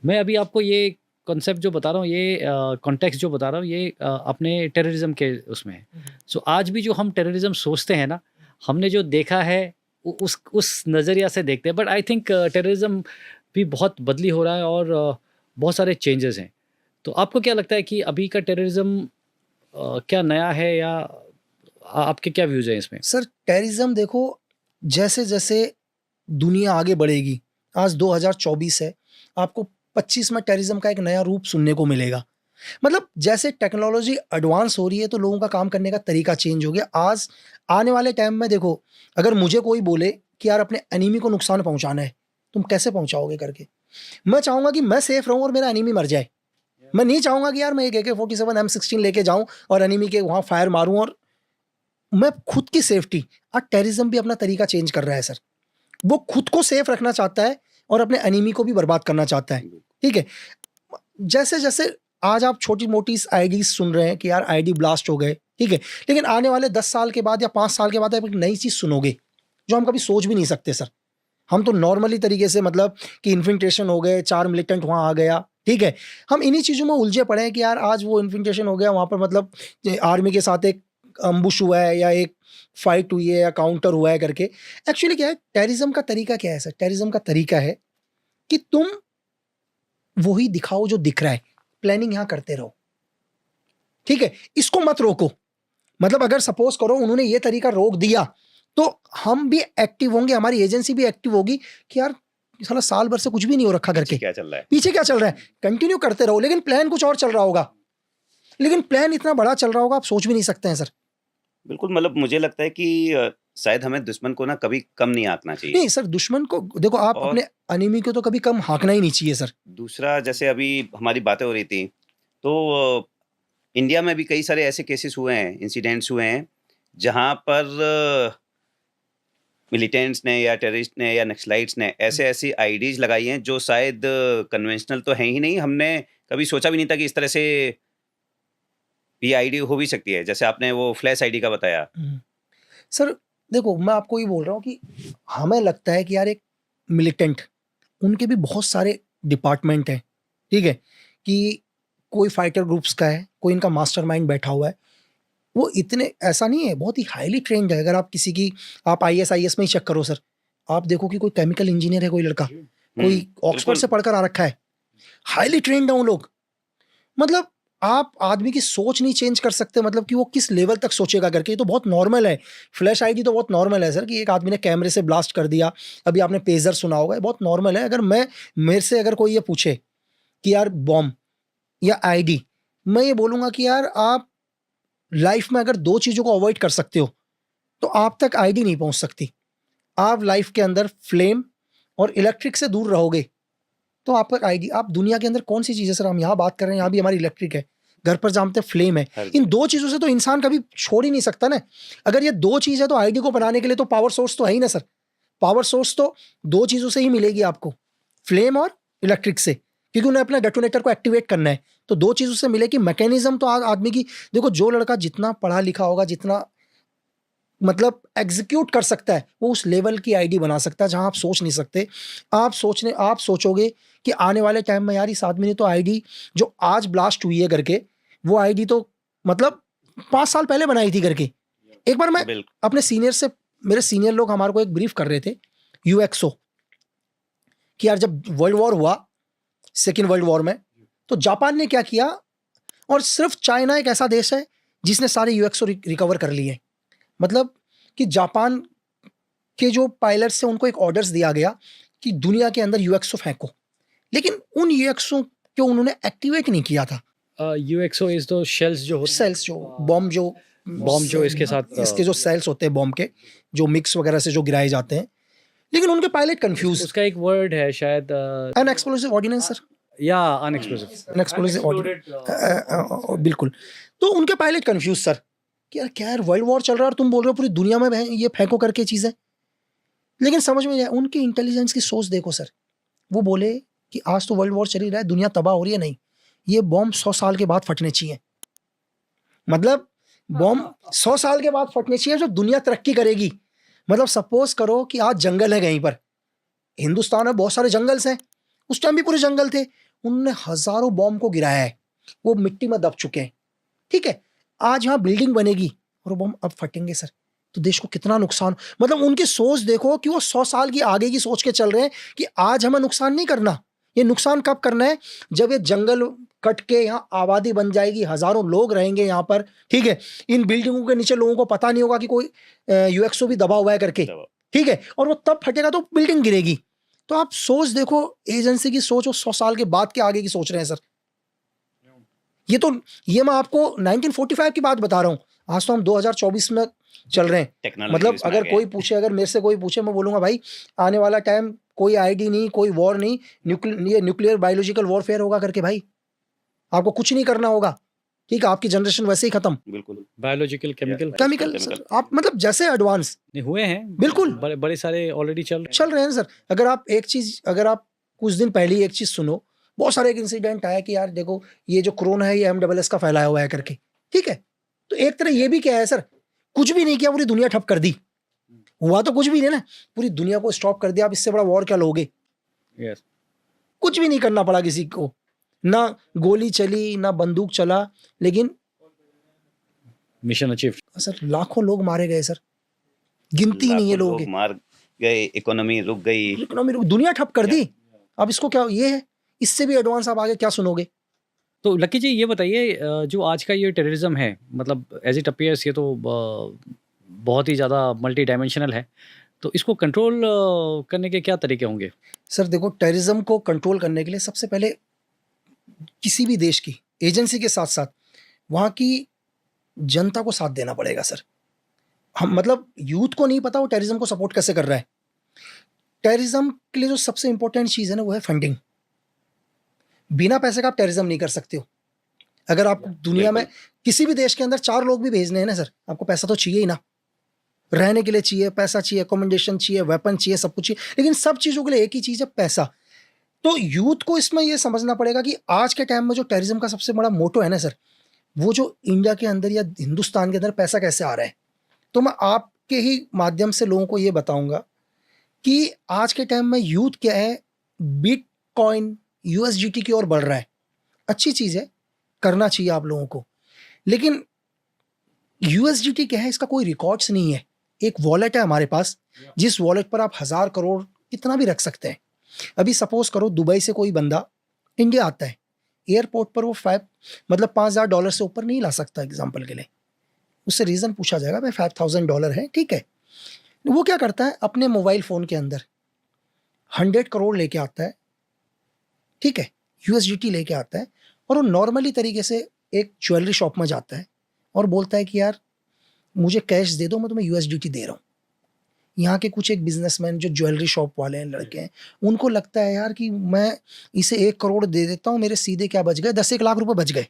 मैं अभी आपको ये कॉन्सेप्ट जो बता रहा हूँ, ये कॉन्टेक्स्ट जो बता रहा हूँ, ये अपने टेररिज्म के उसमें है। सो आज भी जो हम टेररिज्म सोचते हैं ना, हमने जो देखा है उस नज़रिया से देखते हैं। बट आई थिंक टेररिज्म भी बहुत बदली हो रहा है और बहुत सारे चेंजेस हैं। तो आपको क्या लगता है कि अभी का टेररिज्म क्या नया है, या आपके क्या व्यूज़ हैं इसमें? सर टेररिज्म देखो, जैसे जैसे दुनिया आगे बढ़ेगी, आज 2024 है, आपको 25 में टेररिज्म का एक नया रूप सुनने को मिलेगा। मतलब जैसे टेक्नोलॉजी एडवांस हो रही है तो लोगों का काम करने का तरीका चेंज हो गया। आज आने वाले टाइम में देखो, अगर मुझे कोई बोले कि यार अपने एनिमी को नुकसान पहुंचाना है, तुम कैसे पहुंचाओगे करके, मैं चाहूंगा कि मैं सेफ रहूं और मेरा एनिमी मर जाए। मैं नहीं चाहूंगा कि यार मैं एक AK-47 M16 लेके जाऊं और एनिमी के वहां फायर मारूं, और मैं खुद की सेफ्टी। आज टेररिज्म भी अपना तरीका चेंज कर रहा है सर। वो खुद को सेफ रखना चाहता है और अपने एनिमी को भी बर्बाद करना चाहता है। ठीक है, जैसे जैसे आज आप छोटी मोटी आईडी सुन रहे हैं कि यार आईडी ब्लास्ट हो गए, ठीक है, लेकिन आने वाले 10 साल के बाद या 5 साल के बाद आप एक नई चीज सुनोगे जो हम कभी सोच भी नहीं सकते सर। हम तो नॉर्मली तरीके से, मतलब कि इन्फिल्ट्रेशन हो गए, 4 मिलिटेंट वहां आ गया, ठीक है, हम इन्हीं चीजों में उलझे पड़े हैं कि यार आज वो इन्फिल्ट्रेशन हो गया वहां पर, मतलब आर्मी के साथ एक अम्बुश हुआ है या एक फाइट हुई है या काउंटर हुआ है करके। एक्चुअली क्या है, टेररिज्म का तरीका क्या है सर? टेररिज्म का तरीका है कि तुम वही दिखाओ जो दिख रहा है, प्लानिंग यहां करते रहो, ठीक है, इसको मत रोको। मतलब अगर सपोज करो उन्होंने ये तरीका रोक दिया तो हम भी एक्टिव होंगे, हमारी एजेंसी भी एक्टिव होगी कि यार साला साल भर से कुछ भी नहीं हो रखा करके, क्या चल रहा है, पीछे क्या चल रहा है, कंटिन्यू करते रहो। लेकिन प्लान कुछ और चल रहा होगा, लेकिन प्लान इतना बड़ा चल रहा होगा आप सोच भी नहीं सकते हैं सर। बिल्कुल। मतलब मुझे लगता है कि शायद हमें दुश्मन को ना कभी कम नहीं आंकना चाहिए। नहीं सर, दुश्मन को देखो, आप और अपने एनिमी को तो कभी कम हाँकना ही नहीं चाहिए सर। दूसरा, जैसे अभी हमारी बातें हो रही थी, तो इंडिया में भी कई सारे ऐसे केसेस हुए हैं, इंसिडेंट्स हुए हैं, जहां पर मिलिटेंट्स ने या टेररिस्ट ने या नक्सलाइट्स ने ऐसे ऐसी आईडीज लगाई हैं जो शायद कन्वेंशनल तो है ही नहीं। हमने कभी सोचा भी नहीं था कि इस तरह से ये आईडी हो भी सकती है, जैसे आपने वो फ्लैश आईडी का बताया। सर देखो, मैं आपको ये बोल रहा हूँ कि हमें लगता है कि यार एक मिलिटेंट, उनके भी बहुत सारे डिपार्टमेंट हैं, ठीक है, कि कोई फाइटर ग्रुप्स का है, कोई इनका मास्टरमाइंड बैठा हुआ है। वो इतने, ऐसा नहीं है, बहुत ही हाईली ट्रेंड है। अगर आप किसी की, आप IS में ही चेक करो सर, आप देखो कि कोई केमिकल इंजीनियर है, कोई लड़का, कोई ऑक्सफोर्ड से पढ़कर आ रखा है, हाईली ट्रेंड है वो लोग। मतलब आप आदमी की सोच नहीं चेंज कर सकते, मतलब कि वो किस लेवल तक सोचेगा करके। ये तो बहुत नॉर्मल है, फ्लैश आईडी तो बहुत नॉर्मल है सर, कि एक आदमी ने कैमरे से ब्लास्ट कर दिया। अभी आपने पेजर सुना होगा, ये बहुत नॉर्मल है। अगर मेरे से अगर कोई ये पूछे कि यार बॉम्ब या आईडी, मैं ये बोलूंगा कि यार आप लाइफ में अगर 2 चीजों को अवॉइड कर सकते हो तो आप तक आईडी नहीं पहुंच सकती। आप लाइफ के अंदर फ्लेम और इलेक्ट्रिक से दूर रहोगे तो आप तक आईडी, आप दुनिया के अंदर कौन सी चीज है सर, हम यहाँ बात कर रहे हैं, यहाँ भी हमारी इलेक्ट्रिक है, घर पर जानते फ्लेम है। इन 2 चीजों से तो इंसान कभी छोड़ ही नहीं सकता ना। अगर ये 2 चीज है तो आईडी को बनाने के लिए तो पावर सोर्स तो है ही ना सर। पावर सोर्स तो 2 चीजों से ही मिलेगी आपको, फ्लेम और इलेक्ट्रिक से, क्योंकि उन्हें अपना डेटोनेटर को एक्टिवेट करना है। तो 2 चीजों से मिलेगी। मैकेनिज्म तो आदमी की, देखो जो लड़का जितना पढ़ा लिखा होगा, जितना मतलब एग्जीक्यूट कर सकता है, वो उस लेवल की आईडी बना सकता है जहां आप सोच नहीं सकते। आप सोचोगे कि आने वाले टाइम में यार इस आदमी ने तो आईडी जो आज ब्लास्ट हुई है करके, वो आईडी तो मतलब 5 साल पहले बनाई थी करके। एक बार मैं अपने सीनियर से, मेरे सीनियर लोग हमारे को एक ब्रीफ कर रहे थे UXO कि यार जब वर्ल्ड वॉर हुआ, सेकेंड वर्ल्ड वॉर में, तो जापान ने क्या किया, और सिर्फ चाइना एक ऐसा देश है जिसने सारे UXO रिकवर कर लिए। मतलब कि जापान के जो पायलट्स थे उनको एक ऑर्डर्स दिया गया कि दुनिया के अंदर UXO फेंको, लेकिन उन UXO को उन्होंने एक्टिवेट नहीं किया था। UXO इज तो शेल्स जो होते हैं, सेल्स जो बॉम्ब जो इसके साथ इसके जो सेल्स होते हैं बॉम्ब के, जो मिक्स वगैरह से जो गिराए जाते हैं, लेकिन उनके पायलट कंफ्यूज। उसका एक वर्ड है शायद, अनएक्सप्लोसिव ऑर्डिनेंस सर, या अनएक्सप्लोसिव बिल्कुल। तो उनके पायलट कंफ्यूज सर कि यार क्या, यार वर्ल्ड वॉर चल रहा है और तुम बोल रहे हो पूरी दुनिया में ये फेंको करके चीजें। लेकिन समझ में नहीं, उनकी इंटेलिजेंस की सोच देखो सर। वो बोले कि आज तो वर्ल्ड वॉर चल ही रहा है, दुनिया तबाह हो रही है, नहीं, ये बॉम्ब 100 साल के बाद फटने चाहिए। मतलब बॉम्ब 100 साल के बाद फटने चाहिए जब दुनिया तरक्की करेगी। मतलब सपोज करो कि आज जंगल है कहीं पर, हिंदुस्तान में बहुत सारे जंगल्स हैं, उस टाइम भी पूरे जंगल थे, उन्होंने हजारों बॉम्ब को गिराया है, वो मिट्टी में दब चुके हैं, ठीक है। आज यहाँ बिल्डिंग बनेगी और वो बॉम्ब अब फटेंगे सर, तो देश को कितना नुकसान। मतलब उनकी सोच देखो कि वो 100 साल की आगे की सोच के चल रहे हैं कि आज हमें नुकसान नहीं करना। ये नुकसान कब करना है? जब ये जंगल कट के यहाँ आबादी बन जाएगी, हजारों लोग रहेंगे यहाँ पर, ठीक है। इन बिल्डिंगों के नीचे लोगों को पता नहीं होगा कि कोई यूएक्सओ भी दबा हुआ है करके, ठीक है, और वो तब फटेगा तो बिल्डिंग गिरेगी। तो आप सोच देखो, एजेंसी की सोच वो 100 साल के बाद के आगे की सोच रहे हैं सर। ये मैं आपको 1945 की बात बता रहा हूँ, आज तो हम 2024 में चल रहे हैं। मतलब अगर कोई पूछे, अगर मेरे से कोई पूछे, मैं बोलूंगा भाई आने वाला टाइम कोई आईडी नहीं, कोई वॉर नहीं, न्यूक्लियर बायोलॉजिकल वॉरफेयर होगा करके। भाई आपको कुछ नहीं करना होगा, ठीक है, आपकी जनरेशन वैसे ही खत्म। बिल्कुल बायोलॉजिकल केमिकल सर, आप मतलब जैसे एडवांस हुए हैं, बिल्कुल बड़े सारे ऑलरेडी चल रहे हैं सर। अगर आप कुछ दिन पहले एक चीज सुनो, बहुत सारे एक इंसिडेंट आया कि यार देखो ये जो कोरोना है ये MSS का फैलाया हुआ है करके, ठीक है। तो एक तरह ये भी क्या है सर, कुछ भी नहीं किया, पूरी दुनिया ठप कर दी। हुआ तो कुछ भी नहीं ना, पूरी दुनिया को स्टॉप कर दिया। आप इससे बड़ा वॉर क्या लोगे? कुछ भी नहीं करना पड़ा किसी को, ना गोली चली ना बंदूक चला, लेकिन मिशन अचीव सर लाखों लोग मारे गए सर, गिनती नहीं है लोगों की, मार गए, इकोनॉमी रुक गई, दुनिया ठप कर दी। अब इसको क्या, ये है, इससे भी एडवांस आप आगे क्या सुनोगे? तो लकी जी ये बताइए, जो आज का ये टेररिज्म है, मतलब एज इट अपीयर्स ये तो बहुत ही ज़्यादा मल्टी डायमेंशनल है, तो इसको कंट्रोल करने के क्या तरीके होंगे? सर देखो, टेररिज्म को कंट्रोल करने के लिए सबसे पहले किसी भी देश की एजेंसी के साथ साथ वहाँ की जनता को साथ देना पड़ेगा सर। हम मतलब यूथ को नहीं पता वो टेररिज्म को सपोर्ट कैसे कर रहा है। टेररिज्म के लिए जो सबसे इंपॉर्टेंट चीज़ है ना, वो है फंडिंग। बिना पैसे का आप टेररिज्म नहीं कर सकते हो। अगर आप दुनिया में किसी भी देश के अंदर 4 लोग भी भेजने हैं ना सर, आपको पैसा तो चाहिए ही ना, रहने के लिए चाहिए पैसा, चाहिए अकोमोडेशन, चाहिए वेपन, चाहिए सब कुछ चाहिए, लेकिन सब चीज़ों के लिए एक ही चीज़ है, पैसा। तो यूथ को इसमें यह समझना पड़ेगा कि आज के टाइम में जो टेररिज्म का सबसे बड़ा मोटो है ना सर, वो जो इंडिया के अंदर या हिंदुस्तान के अंदर पैसा कैसे आ रहा है। तो मैं आपके ही माध्यम से लोगों को ये बताऊंगा कि आज के टाइम में यूथ क्या है, बिटकॉइन USDT की ओर बढ़ रहा है। अच्छी चीज़ है, करना चाहिए आप लोगों को, लेकिन USDT क्या है, इसका कोई रिकॉर्ड्स नहीं है। एक वॉलेट है हमारे पास, जिस वॉलेट पर आप 1000 करोड़ कितना भी रख सकते हैं। अभी सपोज करो दुबई से कोई बंदा इंडिया आता है, एयरपोर्ट पर वो $5000 से ऊपर नहीं ला सकता एग्जाम्पल के लिए। उससे रीज़न पूछा जाएगा, भाई $5000 है, ठीक है। वो क्या करता है, अपने मोबाइल फ़ोन के अंदर 100 करोड़ लेके आता है, ठीक है, USDT लेके आता है, और वो नॉर्मली तरीके से एक ज्वेलरी शॉप में जाता है और बोलता है कि यार मुझे कैश दे दो, मैं तुम्हें USDT दे रहा हूँ। यहाँ के कुछ एक बिजनेसमैन जो ज्वेलरी शॉप वाले हैं, लड़के हैं, उनको लगता है यार कि मैं इसे 1 करोड़ दे देता हूँ, मेरे सीधे क्या बच गए, 10-1 लाख रुपए बच गए।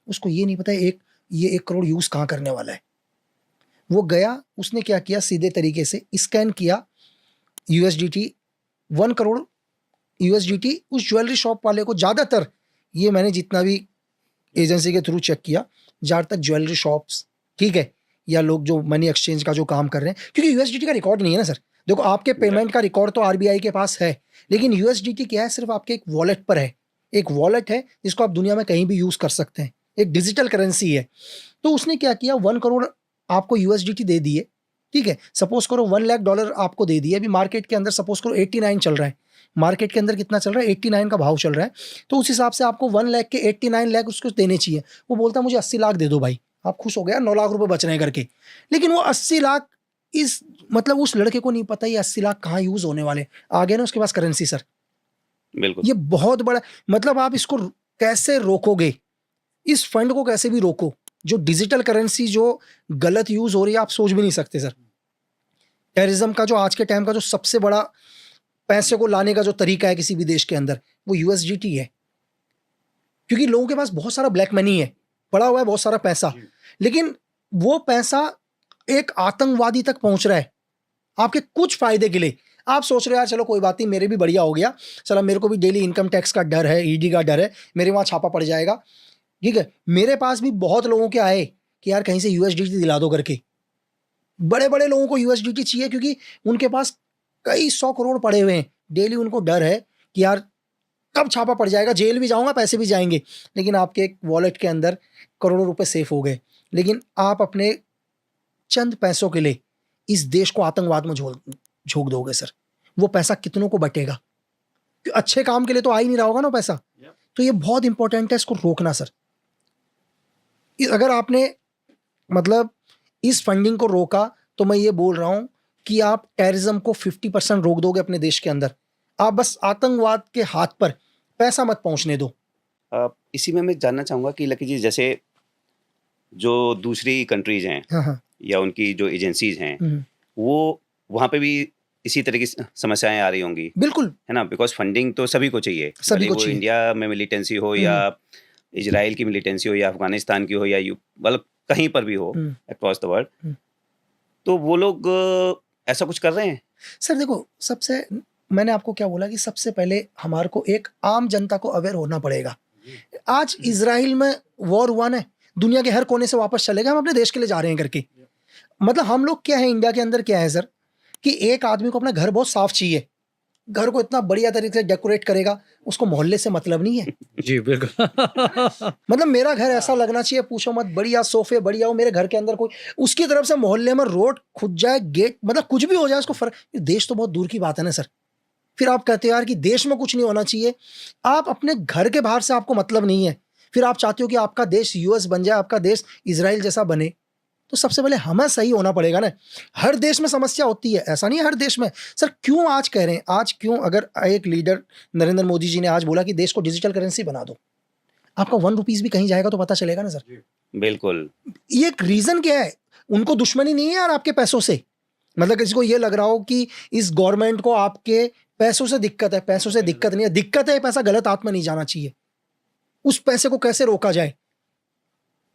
उसको ये नहीं पता ये 1 करोड़ यूज़ कहाँ करने वाला है। वो गया, उसने क्या किया, सीधे तरीके से स्कैन किया USDT, 1 करोड़ USDT उस ज्वेलरी शॉप वाले को। ज़्यादातर ये मैंने जितना भी एजेंसी के थ्रू चेक किया, ज़्यादातर ज्वेलरी शॉप्स, ठीक है, या लोग जो मनी एक्सचेंज का जो काम कर रहे हैं, क्योंकि USDT का रिकॉर्ड नहीं है ना सर। देखो आपके पेमेंट का रिकॉर्ड तो RBI के पास है, लेकिन USDT क्या है, सिर्फ आपके एक वॉलेट पर है। एक वॉलेट है जिसको आप दुनिया में कहीं भी यूज़ कर सकते हैं, एक डिजिटल करेंसी है। तो उसने क्या किया, 1 करोड़ आपको USDT दे दिए, ठीक है। सपोज करो $1 लाख आपको दे दिए। अभी मार्केट के अंदर सपोज करो 89 चल रहा है, मार्केट के अंदर कितना चल रहा है, 89 का भाव चल रहा है। तो उस हिसाब से आपको 1 लाख के 89 लाख उसको देने चाहिए। वो बोलता है मुझे 80 लाख दे दो भाई, आप खुश हो गया, 9 लाख रुपए बच रहे हैं करके। लेकिन वो 80 लाख मतलब उस लड़के को नहीं पता ये 80 लाख कहाँ यूज होने वाले। आ गया ना उसके पास करेंसी सर। बिल्कुल, ये बहुत बड़ा, मतलब आप इसको कैसे रोकोगे, इस फंड को कैसे भी रोको, जो डिजिटल करेंसी जो गलत यूज हो रही है, आप सोच भी नहीं सकते सर। टेररिज्म का जो आज के टाइम का जो सबसे बड़ा पैसे को लाने का जो तरीका है किसी भी देश के अंदर, वो USDT है। क्योंकि लोगों के पास बहुत सारा ब्लैक मनी है, पड़ा हुआ है बहुत सारा पैसा, लेकिन वो पैसा एक आतंकवादी तक पहुंच रहा है आपके कुछ फायदे के लिए। आप सोच रहे हो यार चलो कोई बात नहीं, मेरे भी बढ़िया हो गया, चलो मेरे को भी डेली इनकम टैक्स का डर है, ED का डर है, मेरे वहां छापा पड़ जाएगा, ठीक है। मेरे पास भी बहुत लोगों के आए कि यार कहीं से USDT दिला दो करके। बड़े बड़े लोगों को USDT चाहिए क्योंकि उनके पास कई 100 करोड़ पड़े हुए हैं। डेली उनको डर है कि यार कब छापा पड़ जाएगा, जेल भी जाऊंगा, पैसे भी जाएंगे, लेकिन आपके एक वॉलेट के अंदर करोड़ों रुपए सेफ हो गए। लेकिन आप अपने चंद पैसों के लिए इस देश को आतंकवाद में झोंक दोगे सर, वो पैसा कितनों को बटेगा? अच्छे काम के लिए तो आ ही नहीं रहा होगा ना पैसा। तो ये बहुत इंपॉर्टेंट है, इसको रोकना सर। अगर आपने मतलब इस फंडिंग को रोका तो मैं ये बोल रहा हूं कि आप टेररिज्म को 50% रोक दोगे अपने देश के अंदर। आप बस आतंकवाद के हाथ पर पैसा मत पहुंचने दो। इसी में मैं जानना चाहूँगा कि लकी जी, जैसे जो दूसरी कंट्रीज हैं हाँ। या उनकी जो एजेंसीज हैं, वो वहाँ पे भी इसी तरह की समस्याएं आ रही होंगी, बिल्कुल, है ना? बिकॉज फंडिंग तो सभी को चाहिए, सभी को वो चाहिए। इंडिया में मिलिटेंसी हो या इजराइल की मिलिटेंसी हो या अफगानिस्तान की हो या मतलब कहीं पर भी हो अक्रॉस द वर्ल्ड, तो वो लोग ऐसा कुछ कर रहे हैं? सर देखो, सबसे मैंने आपको क्या बोला कि सबसे पहले हमारे को एक आम जनता को अवेयर होना पड़ेगा। आज इजराइल में वॉर हुआ ना, दुनिया के हर कोने से वापस चलेगा, हम अपने देश के लिए जा रहे हैं करके। मतलब हम लोग क्या है, इंडिया के अंदर क्या है सर, कि एक आदमी को अपना घर बहुत साफ चाहिए, घर को इतना बढ़िया तरीके से डेकोरेट करेगा, उसको मोहल्ले से मतलब नहीं है। जी बिल्कुल। मतलब मेरा घर ऐसा लगना चाहिए, पूछो मत, बढ़िया सोफे बढ़िया हो मेरे घर के अंदर, कोई उसकी तरफ से मोहल्ले में रोड खुद जाए, गेट, मतलब कुछ भी हो जाए, उसको फर्क। देश तो बहुत दूर की बात है ना सर। फिर आप कहते हो यार कि देश में कुछ नहीं होना चाहिए। आप अपने घर के बाहर से आपको मतलब नहीं है, फिर आप चाहते हो कि आपका देश यूएस बन जाए, आपका देश इजराइल जैसा बने। तो सबसे पहले हमें सही होना पड़ेगा ना। हर देश में समस्या होती है, ऐसा नहीं है हर देश में। सर क्यों आज कह रहे हैं, आज क्यों, अगर एक लीडर नरेंद्र मोदी जी ने आज बोला कि देश को डिजिटल करेंसी बना दो, आपका 1 रुपीज भी कहीं जाएगा तो पता चलेगा ना सर। बिल्कुल। ये एक रीजन क्या है, उनको दुश्मनी नहीं है यार आपके पैसों से। मतलब किसी को ये लग रहा हो कि इस गवर्नमेंट को आपके पैसों से दिक्कत है, पैसों से दिक्कत नहीं है, दिक्कत है पैसा गलत हाथ में नहीं जाना चाहिए। उस पैसे को कैसे रोका जाए,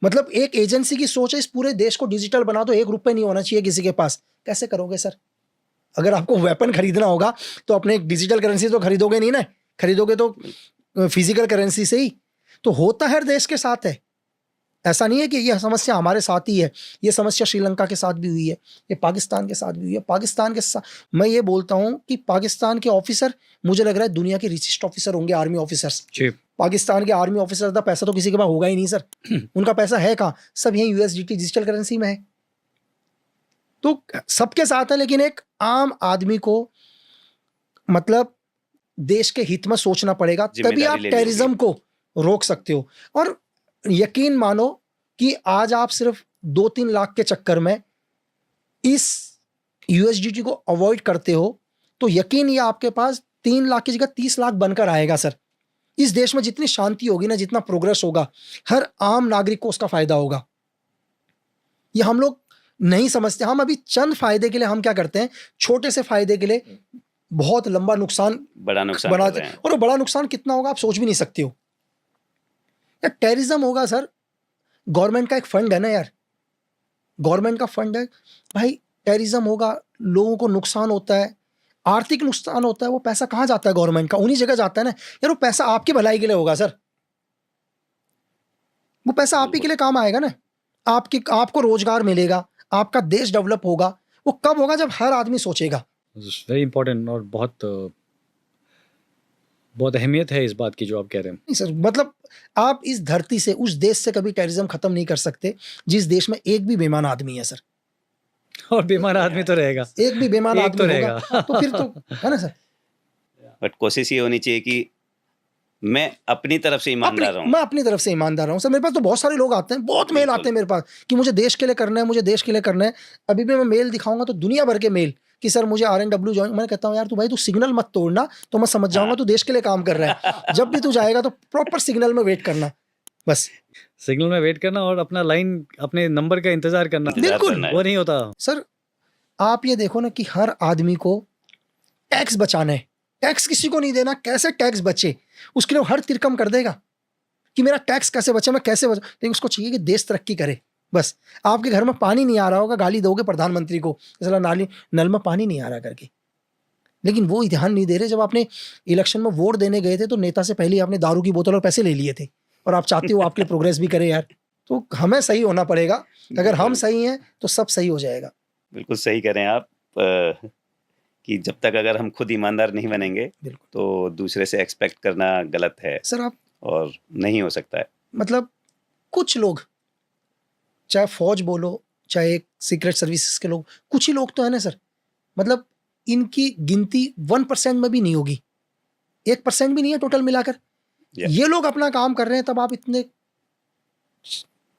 मतलब एक एजेंसी की सोच है इस पूरे देश को डिजिटल बना दो, 1 रुपए नहीं होना चाहिए किसी के पास। कैसे करोगे सर? अगर आपको वेपन खरीदना होगा तो अपने डिजिटल करेंसी तो खरीदोगे नहीं ना, खरीदोगे तो फिजिकल करेंसी से ही। तो होता हर देश के साथ है, ऐसा नहीं है कि यह समस्या हमारे साथ ही है। ये समस्या श्रीलंका के साथ भी हुई है, ये पाकिस्तान के साथ भी हुई है। पाकिस्तान के साथ मैं ये बोलता हूँ कि पाकिस्तान के ऑफिसर मुझे लग रहा है दुनिया के रिचेस्ट ऑफिसर होंगे, आर्मी ऑफिसर्स। पाकिस्तान के आर्मी ऑफिसर का पैसा तो किसी के पास होगा ही नहीं सर। उनका पैसा है कहाँ? सब यही यूएसडीटी डिजिटल करेंसी में है। तो सबके साथ है, लेकिन एक आम आदमी को मतलब देश के हित में सोचना पड़ेगा, तभी आप टेररिज्म को रोक सकते हो। और यकीन मानो कि आज आप सिर्फ 2-3 लाख के चक्कर में इस यूएसडीटी को अवॉइड करते हो तो यकीन ये आपके पास 3 लाख की जगह 30 लाख बनकर आएगा सर। इस देश में जितनी शांति होगी ना, जितना प्रोग्रेस होगा, हर आम नागरिक को उसका फायदा होगा। ये हम लोग नहीं समझते। हम अभी चंद फायदे के लिए हम क्या करते हैं, छोटे से फायदे के लिए बहुत लंबा नुकसान, बड़ा नुकसान बनाते हैं। और वो बड़ा नुकसान कितना होगा आप सोच भी नहीं सकते हो। या टेररिज्म होगा सर, गवर्नमेंट का एक फंड है ना यार, गवर्नमेंट का फंड है भाई, टेररिज्म होगा, लोगों को नुकसान होता है, आर्थिक नुकसान होता है, वो पैसा कहाँ जाता है गवर्नमेंट का? उन्हीं जगह जाता है ना यार। वो पैसा आपकी भलाई के लिए होगा सर, वो पैसा आप ही के लिए काम आएगा ना। आपको रोजगार मिलेगा, आपका देश डेवलप होगा। वो कब होगा? जब हर आदमी सोचेगा। वेरी इंपॉर्टेंट, और बहुत अहमियत है इस बात की जो आप कह रहे हैं। नहीं सर, मतलब आप इस धरती से, उस देश से कभी टेररिज्म खत्म नहीं कर सकते जिस देश में एक भी बेईमान आदमी है सर। और बेईमान आदमी तो रहेगा, एक भी बेईमान आदमी तो रहेगा तो फिर तो है ना सर। बट कोशिश ये होनी चाहिए कि मैं अपनी तरफ से ईमानदार रहूं। मैं अपनी तरफ से ईमानदार रहूं सर। मेरे पास तो बहुत सारे लोग आते हैं, बहुत मेल आते हैं मेरे पास कि मुझे देश के लिए करना है, मुझे देश के लिए करना है। अभी भी मैं मेल दिखाऊंगा तो दुनिया भर के मेल कि सर मुझे RNW ज्वाइन। मैं कहता हूँ यार तू भाई तू सिग्नल मत तोड़ना, तो मैं समझ जाऊंगा तू देश के लिए काम कर रहा है। जब भी तू जाएगा तो प्रॉपर सिग्नल में वेट करना, बस सिग्नल में वेट करना और अपना लाइन, अपने नंबर का इंतजार करना। बिल्कुल, वो नहीं होता सर। आप ये देखो ना कि हर आदमी को टैक्स बचाना है, टैक्स किसी को नहीं देना। कैसे टैक्स बचे, उसके लिए हर तिरकम कर देगा कि मेरा टैक्स कैसे बचे, मैं कैसे बचा। लेकिन उसको चाहिए कि देश तरक्की करे। बस आपके घर में पानी नहीं आ रहा होगा, गाली दोगे प्रधानमंत्री को, नल में पानी नहीं आ रहा करके। लेकिन वो ध्यान नहीं दे रहे। जब आपने इलेक्शन में वोट देने गए थे तो नेता से पहले आपने दारू की बोतल और पैसे ले लिए थे, और आप चाहते हो आपके लिए प्रोग्रेस भी करे यार। तो हमें सही होना पड़ेगा। अगर हम सही हैं तो सब सही हो जाएगा। बिल्कुल सही कह रहे हैं आप। कि जब तक अगर हम खुद ईमानदार नहीं बनेंगे बिल्कुल तो दूसरे से एक्सपेक्ट करना गलत है सर। आप और नहीं हो सकता है। मतलब कुछ लोग, चाहे फौज बोलो चाहे सीक्रेट सर्विसेज के लोग, कुछ ही लोग तो है ना सर, मतलब इनकी गिनती 1% में भी नहीं होगी, 1% भी नहीं है टोटल मिलाकर। Yeah. ये लोग अपना काम कर रहे हैं, तब आप इतने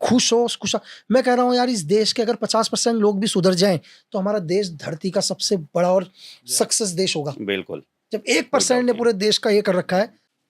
खुश। मैं कह रहा हूँ यार, इस देश के अगर 50% लोग भी सुधर जाएं तो हमारा देश धरती का सबसे बड़ा और सक्सेस देश होगा। बिल्कुल जब 1% ने पूरे देश का ये कर रखा है